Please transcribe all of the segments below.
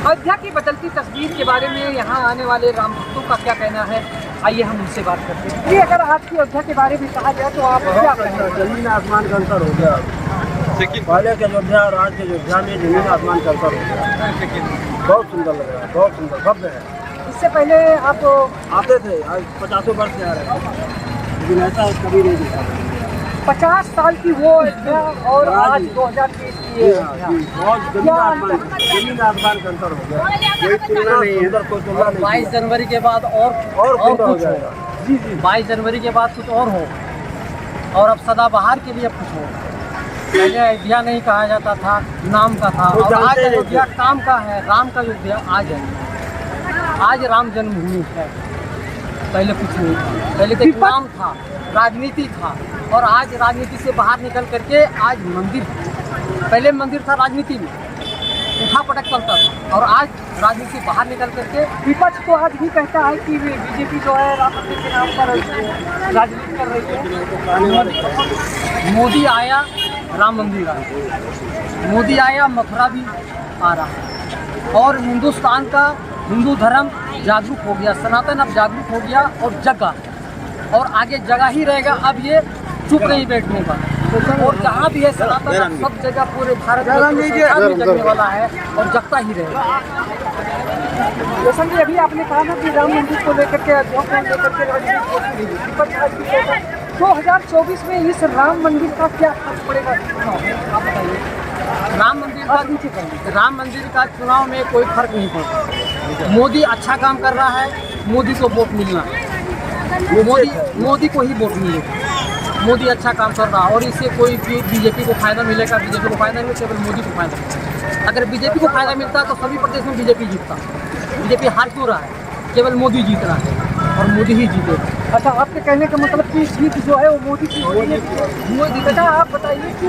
अयोध्या की बदलती तस्वीर के बारे में यहाँ आने वाले राम भक्तों का क्या कहना है, आइए हम उनसे बात करते हैं। ये अगर आज की अयोध्या के बारे में कहा जाए तो आप क्या कहेंगे? जमीन आसमान का अंतर हो गया। पहले के अयोध्या और आज के अयोध्या में जमीन आसमान का अंतर हो गया। बहुत सुंदर लग रहा है, बहुत सुंदर भव्य है। इससे पहले आप आते थे, आज 50 वर्ष से आ रहे हैं, लेकिन ऐसा कभी नहीं देखा। 50 साल की वो अयोध्या और आज 2023 की ये अयोध्या। बहुत जमीन आसमान का अंतर हो गया। कोई तुलना नहीं है, कोई तुलना नहीं। 22 जनवरी के बाद और सुंदर हो कुछ जाएगा। हो। जी 22 जनवरी के बाद कुछ और हो, और अब सदाबहार के लिए कुछ हो। पहले अयोध्या नहीं कहा जाता था, नाम का था, और आज अयोध्या काम का है, राम का अयोध्या आज है। आज राम जन्मभूमि है, पहले कुछ नहीं था। पहले तो एक नाम था, राजनीति था, और आज राजनीति से बाहर निकल करके आज मंदिर है। पहले मंदिर था राजनीति में, उठा पटक चलता था, और आज राजनीति बाहर निकल करके विपक्ष तो आज भी कहता है कि बीजेपी जो है राम मंदिर के नाम पर राजनीति कर रही है। मोदी आया, राम मंदिर आया। मोदी आया, मथुरा भी आ रहा है, और हिंदुस्तान का हिंदू धर्म जागरूक हो गया, सनातन अब जागरूक हो गया और जगा, और आगे जगा ही रहेगा। अब ये चुप नहीं बैठने का, और जहाँ भी है सनातन सब जगह पूरे भारत में जगने वाला है और जगता ही रहेगा। जैसा कि अभी आपने कहा ना कि राम मंदिर को लेकर के अयोध्या को लेकर के राजनीति होती रही है। विपक्ष आज भी कहता है 2024 में इस राम मंदिर का क्या फर्क पड़ेगा चुनाव, आप बताइए। राम मंदिर का चुनाव में कोई फर्क नहीं पड़ता। मोदी अच्छा काम कर रहा है, मोदी को वोट मिलना है, मोदी को ही वोट मिलेगा। मोदी अच्छा काम कर रहा है, और इससे कोई बीजेपी को फायदा मिलेगा, बीजेपी को फायदा नहीं, केवल मोदी को फायदा मिलेगा। अगर बीजेपी को फायदा मिलता तो सभी प्रदेश में बीजेपी जीतता। बीजेपी हार क्यों रहा है? केवल मोदी जीत रहा है, और मोदी ही जीतेगा। अच्छा, आपके कहने का मतलब कि जीत जो है वो मोदी की होगी। मोदी बेटा आप बताइए कि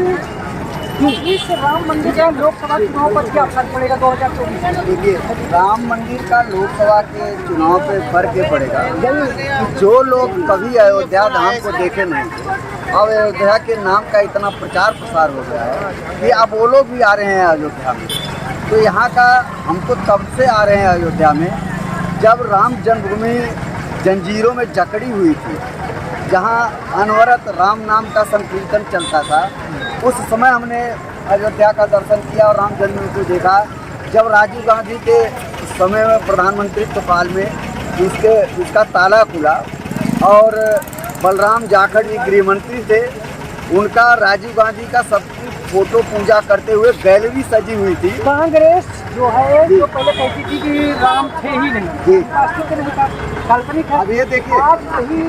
इस राम मंदिर का लोकसभा चुनाव पर क्या फर्क पड़ेगा 2024 में? देखिए, राम मंदिर का लोकसभा के चुनाव पे फर्क ये पड़ेगा कि जो लोग कभी अयोध्या धाम को देखे नहीं, अब अयोध्या के नाम का इतना प्रचार प्रसार हो गया है कि अब वो लोग भी आ रहे हैं अयोध्या में। तो यहाँ का हम तो तब से आ रहे हैं अयोध्या में जब राम जन्मभूमि जंजीरों में जकड़ी हुई थी, जहाँ अनवरत राम नाम का संकीर्तन चलता था। उस समय हमने अयोध्या का दर्शन किया और राम जन्मभूमि को देखा। जब राजीव गांधी के समय में प्रधानमंत्रित्व काल में इसका ताला खुला, और बलराम जाखड़ जी गृह मंत्री थे, उनका राजीव गांधी का सबकी फोटो पूजा करते हुए गैलरी सजी हुई थी। कांग्रेस जो है जो पहले कहती थी कि राम थे ही नहीं, काल्पनिक है। अब ये देखिए, आज वही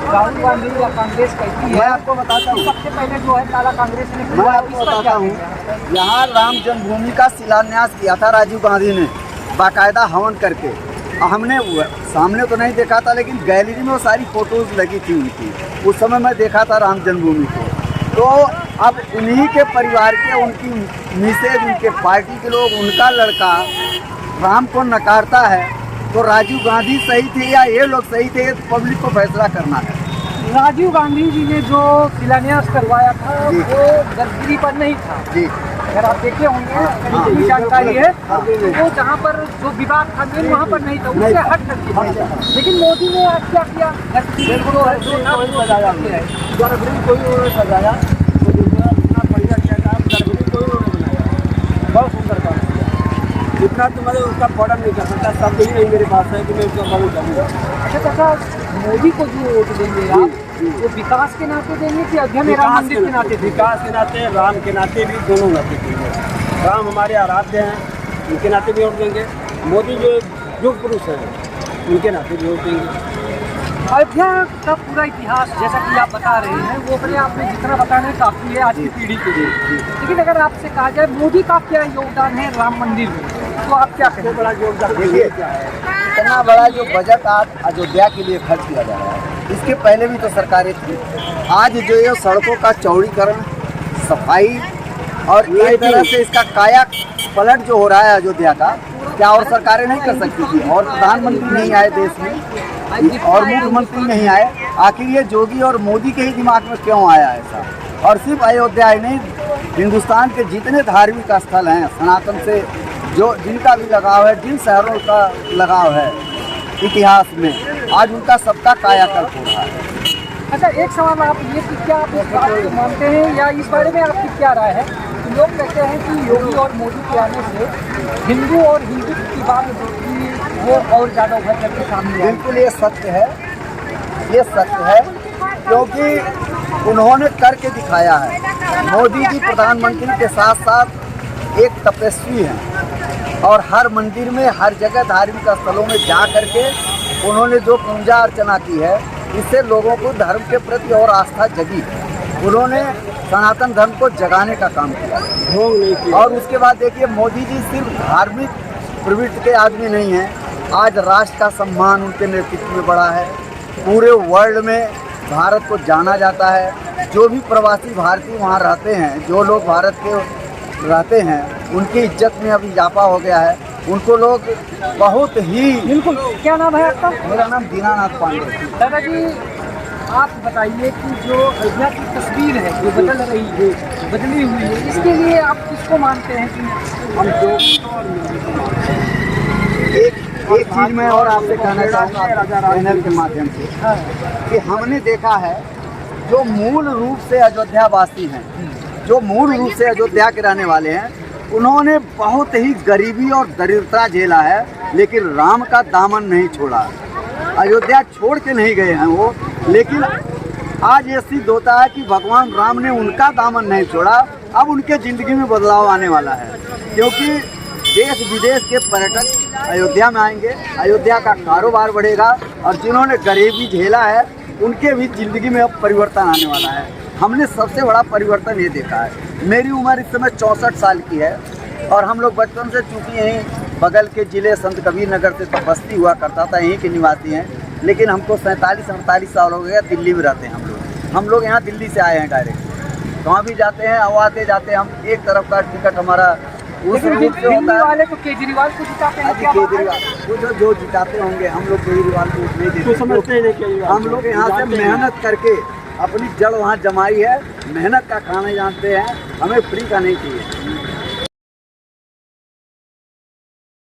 राहुल गांधी या कांग्रेस कहती है। मैं आपको बताता हूँ, सबसे पहले जो है ताला कांग्रेस ने मैं आपको बताता हूँ, यहाँ राम जन्मभूमि का शिलान्यास किया था राजीव गांधी ने, बाकायदा हवन करके। हमने सामने तो नहीं देखा था, लेकिन गैलरी में वो सारी फोटोज लगी थी उनकी। उस समय मैं देखा था राम जन्मभूमि को। तो अब उन्हीं के परिवार के, उनकी मिसेज, उनके पार्टी के लोग, उनका लड़का राम को नकारता है, तो राजीव गांधी सही थे या ये लोग सही थे, पब्लिक को फैसला करना है। राजीव गांधी जी ने जो शिलान्यास करवाया था वो गर्भगिरी पर नहीं था जी। अगर आप देखे होंगे, इतनी जानकारी है, तो वो जहाँ पर जो विवाद था मेन वहाँ पर नहीं था, उससे हट करके। लेकिन मोदी ने आज क्या किया, सजाया, बहुत सुंदर काम किया। इतना तो मतलब उसका फॉर्म नहीं कर सकता, सब ही नहीं मेरे पास है कि मैं उसका फॉर्म करूँगा। अच्छा चाचा, मोदी को जो वोट देंगे आप, वो विकास के नाते देंगे कि अयोध्या में राम मंदिर के नाते? विकास के नाते, राम के नाते भी, दोनों नाते देंगे। राम हमारे आराध्य हैं, उनके नाते भी वोट देंगे। मोदी जो युग पुरुष हैं, उनके नाते भी वोट देंगे। अयोध्या का पूरा इतिहास जैसा कि आप बता रहे हैं, वो अपने आप में जितना बताने काफ़ी है आज की पीढ़ी के लिए। लेकिन अगर आपसे कहा जाए मोदी का क्या योगदान है राम मंदिर में, तो आप क्या कहें? बड़ा योगदान देखिए, इतना बड़ा जो बजट आज अयोध्या के लिए खर्च किया जा रहा है, इसके पहले भी तो सरकारें थी। आज जो ये सड़कों का चौड़ीकरण, सफाई, और एक तरह से इसका काया पलट जो हो रहा है अयोध्या का, क्या और सरकारें नहीं कर सकती थी? और प्रधानमंत्री नहीं आए देश में, और मुख्यमंत्री नहीं आए, आखिर ये योगी और मोदी के ही दिमाग में क्यों आया ऐसा? और सिर्फ अयोध्या ही नहीं, हिंदुस्तान के जितने धार्मिक स्थल हैं, सनातन से जो जिनका भी लगाव है, जिन शहरों का लगाव है इतिहास में, आज उनका सबका कायाकल्प हो रहा है। अच्छा, एक सवाल आप ये कि क्या आप इस बात को मानते हैं या इस बारे में आपकी क्या राय है कि लोग कहते हैं कि योगी और मोदी के आने से हिंदू और हिंदुत्व की बात जो थी वो और ज़्यादा उभर करके सामने आई? बिल्कुल ये सत्य है, ये सत्य है, क्योंकि उन्होंने करके दिखाया है। मोदी जी प्रधानमंत्री के साथ साथ एक तपस्वी हैं और हर मंदिर में, हर जगह धार्मिक स्थलों में जा करके उन्होंने जो पूजा अर्चना की है, इससे लोगों को धर्म के प्रति और आस्था जगी। उन्होंने सनातन धर्म को जगाने का काम किया ढोंग नहीं किया। और उसके बाद देखिए, मोदी जी सिर्फ धार्मिक प्रवृत्ति के आदमी नहीं हैं, आज राष्ट्र का सम्मान उनके नेतृत्व में बढ़ा है। पूरे वर्ल्ड में भारत को जाना जाता है। जो भी प्रवासी भारतीय वहाँ रहते हैं, जो लोग भारत के रहते हैं, उनकी इज्जत में अब इजाफा हो गया है। उनको लोग बहुत ही। बिल्कुल। क्या नाम है आपका? मेरा नाम दीनानाथ पांडे। दादाजी, आप बताइए कि जो अयोध्या की तस्वीर है जो बदल रही है, बदली हुई है, इसके लिए आप किसको मानते हैं कि हम जो एक चीज़ मैं और आपसे कहना चाहूँगा चैनल के माध्यम से कि हमने देखा है जो मूल रूप से अयोध्यावासी हैं, जो मूल रूप से अयोध्या के रहने वाले हैं, उन्होंने बहुत ही गरीबी और दरिद्रता झेला है, लेकिन राम का दामन नहीं छोड़ा। अयोध्या छोड़ के नहीं गए हैं वो, लेकिन आज ये सिद्ध होता है कि भगवान राम ने उनका दामन नहीं छोड़ा। अब उनके ज़िंदगी में बदलाव आने वाला है, क्योंकि देश विदेश के पर्यटक अयोध्या में आएंगे, अयोध्या का कारोबार बढ़ेगा और जिन्होंने गरीबी झेला है उनके भी ज़िंदगी में अब परिवर्तन आने वाला है। हमने सबसे बड़ा परिवर्तन ये देखा है। मेरी उम्र इस समय 64 साल की है और हम लोग बचपन से चूँकि यहीं बगल के ज़िले संत कबीर नगर से तो बस्ती हुआ करता था, यहीं के निवासी हैं, लेकिन हमको 47-48 साल हो गया, दिल्ली में रहते हैं हम लोग यहाँ दिल्ली से आए हैं डायरेक्ट। कहाँ भी जाते हैं, आते जाते हैं, हम एक तरफ का टिकट हमारा उस रूट से होता है। वाले तो केजरीवाल को जिताते हैं। केजरीवाल जो जिताते होंगे, हम लोग केजरीवाल को नहीं देते। समझते हैं हम लोग यहाँ से मेहनत करके अपनी जड़ वहाँ जमाई है, मेहनत का खाना जानते हैं, हमें फ्री का नहीं चाहिए।